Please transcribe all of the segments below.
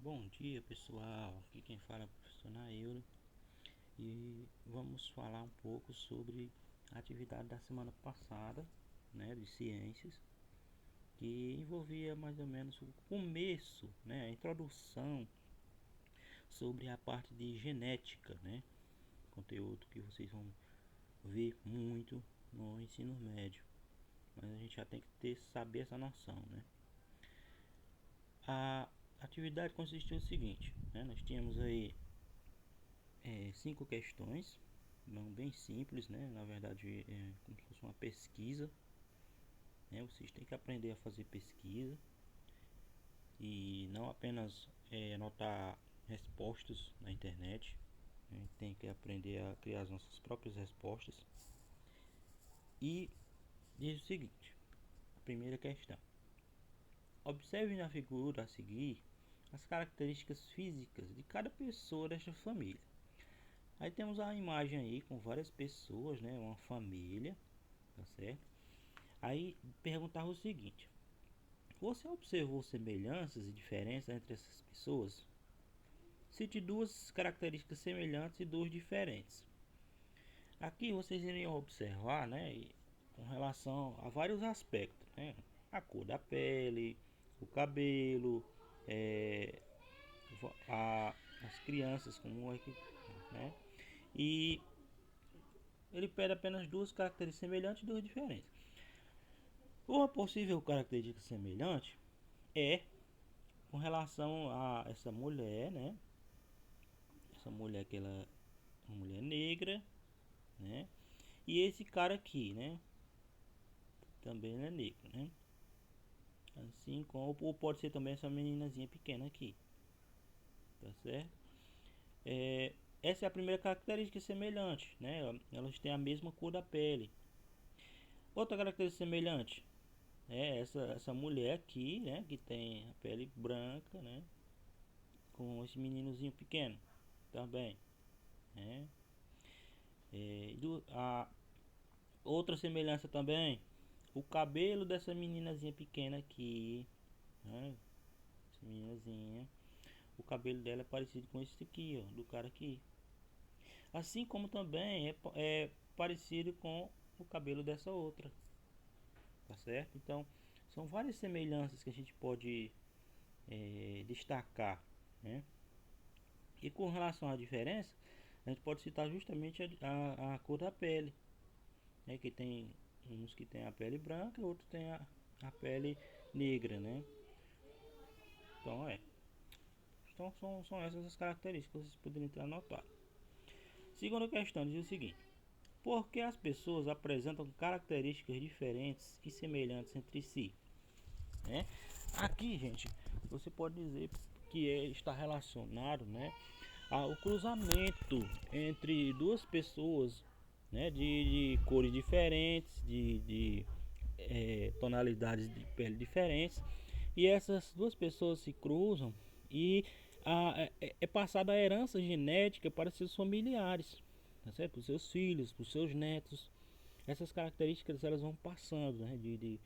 Bom dia pessoal, aqui quem fala é o professor Naildo e vamos falar um pouco sobre a atividade da semana passada, né, de ciências, que envolvia mais ou menos o começo, né, a introdução sobre a parte de genética, né, conteúdo que vocês vão ver muito no ensino médio, mas a gente já tem que saber essa noção, né. A atividade consistiu no seguinte, né, nós tínhamos aí cinco questões, não bem simples, né? Na verdade, é como se fosse uma pesquisa, né? Vocês têm que aprender a fazer pesquisa e não apenas anotar respostas na internet. A gente tem que aprender a criar as nossas próprias respostas. E diz o seguinte: a primeira questão: observe na figura a seguir as características físicas de cada pessoa desta família. Aí temos a imagem aí com várias pessoas, né? Uma família, tá certo? Aí perguntava o seguinte: você observou semelhanças e diferenças entre essas pessoas? Cite duas características semelhantes e duas diferentes. Aqui vocês iriam observar, né, com relação a vários aspectos, né? A cor da pele, o cabelo, é, as crianças como é que, né? E ele pede apenas duas características semelhantes e duas diferentes. Uma possível característica semelhante é com relação a essa mulher, né? Essa mulher que ela é uma mulher negra, né? E esse cara aqui, né? Também é negro, né? Assim como ou pode ser também essa meninazinha pequena aqui, tá certo? Essa é a primeira característica semelhante, né? Elas têm a mesma cor da pele. Outra característica semelhante é essa mulher aqui, né? Que tem a pele branca, né? Com esse meninozinho pequeno também, né? A outra semelhança também, o cabelo dessa meninazinha pequena aqui, né? Essa meninazinha, o cabelo dela é parecido com esse aqui, ó, do cara aqui. Assim como também é parecido com o cabelo dessa outra, tá certo? Então, são várias semelhanças que a gente pode destacar, né? E com relação à diferença, a gente pode citar justamente a cor da pele, né? Que tem uns que tem a pele branca, outros tem a pele negra, né? Então são essas as características que vocês poderiam ter anotado. Segunda questão diz o seguinte: por que as pessoas apresentam características diferentes e semelhantes entre si? Né? Aqui, gente, você pode dizer que está relacionado, né, ao cruzamento entre duas pessoas, né, de cores diferentes, de tonalidades de pele diferentes, e essas duas pessoas se cruzam e é passada a herança genética para seus familiares, tá certo? Para os seus filhos, para os seus netos. Essas características elas vão passando, né, de,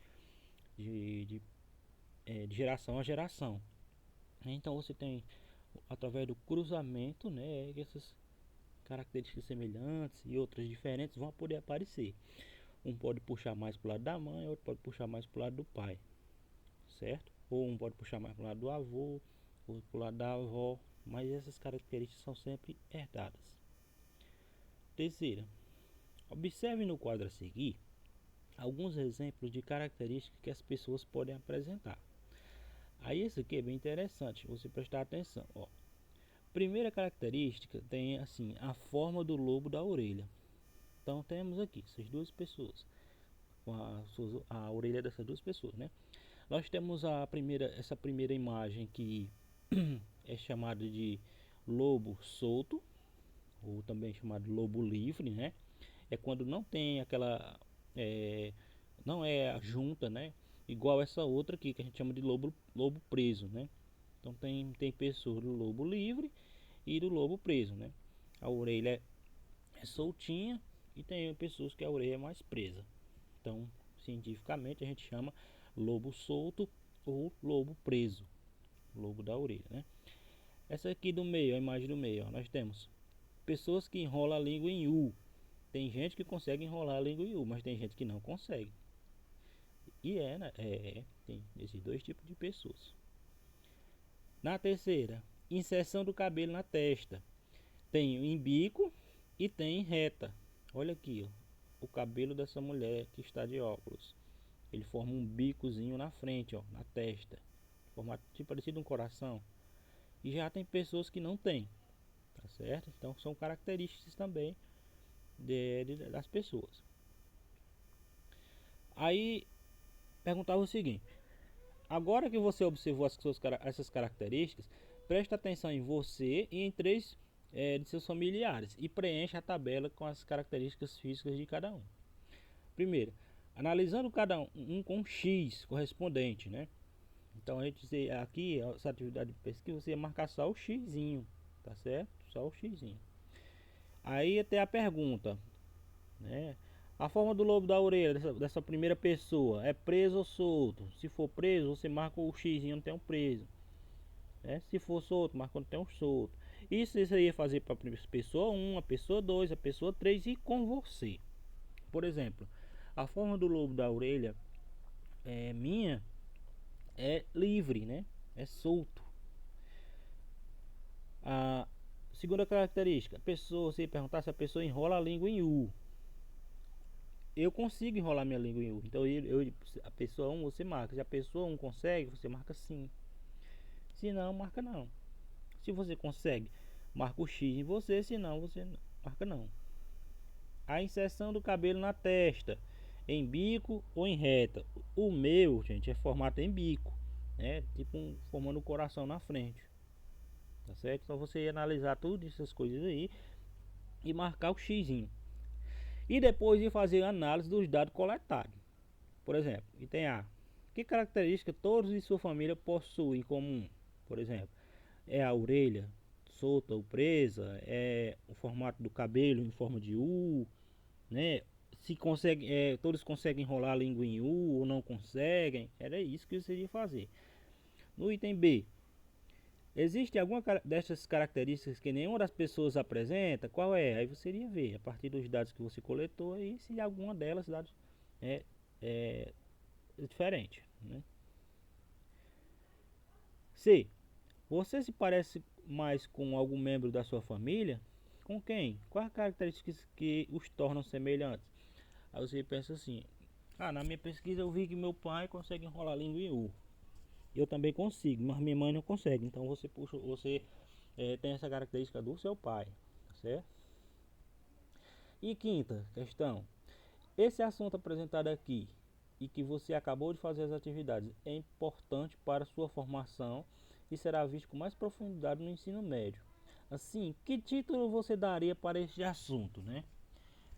de, de geração a geração. Então você tem, através do cruzamento, né, essas características semelhantes e outras diferentes vão poder aparecer. Um pode puxar mais para o lado da mãe, outro pode puxar mais para o lado do pai, certo? Ou um pode puxar mais para o lado do avô, outro para o lado da avó, mas essas características são sempre herdadas. Terceira, observe no quadro a seguir alguns exemplos de características que as pessoas podem apresentar. Aí esse aqui é bem interessante, você prestar atenção, ó. Primeira característica tem assim a forma do lobo da orelha. Então temos aqui essas duas pessoas, com a orelha dessas duas pessoas, né? Nós temos essa primeira imagem que é chamada de lobo solto, ou também chamado lobo livre, né? É quando não tem aquela, não é a junta, né? Igual essa outra aqui que a gente chama de lobo preso, né? Então tem pessoas do lobo livre e do lobo preso, né? A orelha é soltinha e tem pessoas que a orelha é mais presa. Então, cientificamente a gente chama lobo solto ou lobo preso, lobo da orelha, né? Essa aqui do meio, a imagem do meio, ó, nós temos pessoas que enrolam a língua em U. Tem gente que consegue enrolar a língua em U, mas tem gente que não consegue. E né? Tem esses dois tipos de pessoas. Na terceira, inserção do cabelo na testa. Tem em bico e tem em reta. Olha aqui, ó, o cabelo dessa mulher que está de óculos. Ele forma um bicozinho na frente, ó, na testa, formato tipo parecido um coração. E já tem pessoas que não tem, tá certo? Então são características também das pessoas. Aí perguntava o seguinte: agora que você observou essas características, preste atenção em você e em três de seus familiares e preencha a tabela com as características físicas de cada um. Primeiro, analisando cada um com X correspondente, né? Então a gente aqui, essa atividade de pesquisa, você ia marcar só o xizinho, tá certo? Só o xizinho. Aí até a pergunta, né? A forma do lobo da orelha dessa primeira pessoa é preso ou solto? Se for preso, você marca o xizinho onde tem um preso, né? Se for solto, marca onde tem um solto. Isso você ia fazer para a pessoa 1, a pessoa 2, a pessoa 3 e com você. Por exemplo, a forma do lobo da orelha minha é livre, né? É solto. A segunda característica, a pessoa, se perguntar se a pessoa enrola a língua em U. Eu consigo enrolar minha língua em U. Então a pessoa 1 você marca. Se a pessoa 1 consegue, você marca sim. Se não, marca não. Se você consegue, marca o X em você, se não, você marca não. A inserção do cabelo na testa, em bico ou em reta. O meu, gente, é formato em bico, né? Tipo formando o coração na frente. Tá certo? Então você ia analisar todas essas coisas aí e marcar o xizinho. E depois de fazer a análise dos dados coletados. Por exemplo, item A. Que característica todos de sua família possuem em comum? Por exemplo, é a orelha solta ou presa, é o formato do cabelo em forma de U, né? Se consegue, todos conseguem enrolar a língua em U ou não conseguem. Era isso que você ia fazer. No item B, existe alguma dessas características que nenhuma das pessoas apresenta? Qual é? Aí você iria ver, a partir dos dados que você coletou, aí, se alguma delas dados é diferente, né? C. Você se parece mais com algum membro da sua família? Com quem? Quais características que os tornam semelhantes? Aí você pensa assim: na minha pesquisa eu vi que meu pai consegue enrolar a língua em U. Eu também consigo, mas minha mãe não consegue. Então você tem essa característica do seu pai, certo? E quinta questão: esse assunto apresentado aqui e que você acabou de fazer as atividades é importante para sua formação e será visto com mais profundidade no ensino médio. Assim, que título você daria para este assunto, né?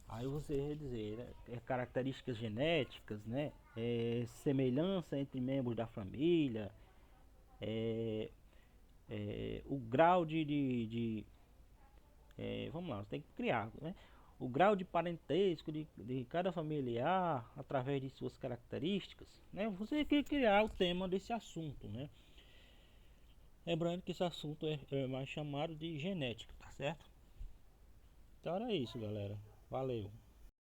Aí você vai dizer, né, características genéticas, né? Semelhança entre membros da família, o grau vamos lá, você tem que criar, né? O grau de parentesco de cada familiar através de suas características, né? Você tem que criar o tema desse assunto, né? Lembrando que esse assunto é mais chamado de genética, tá certo? Então era isso, galera. Valeu.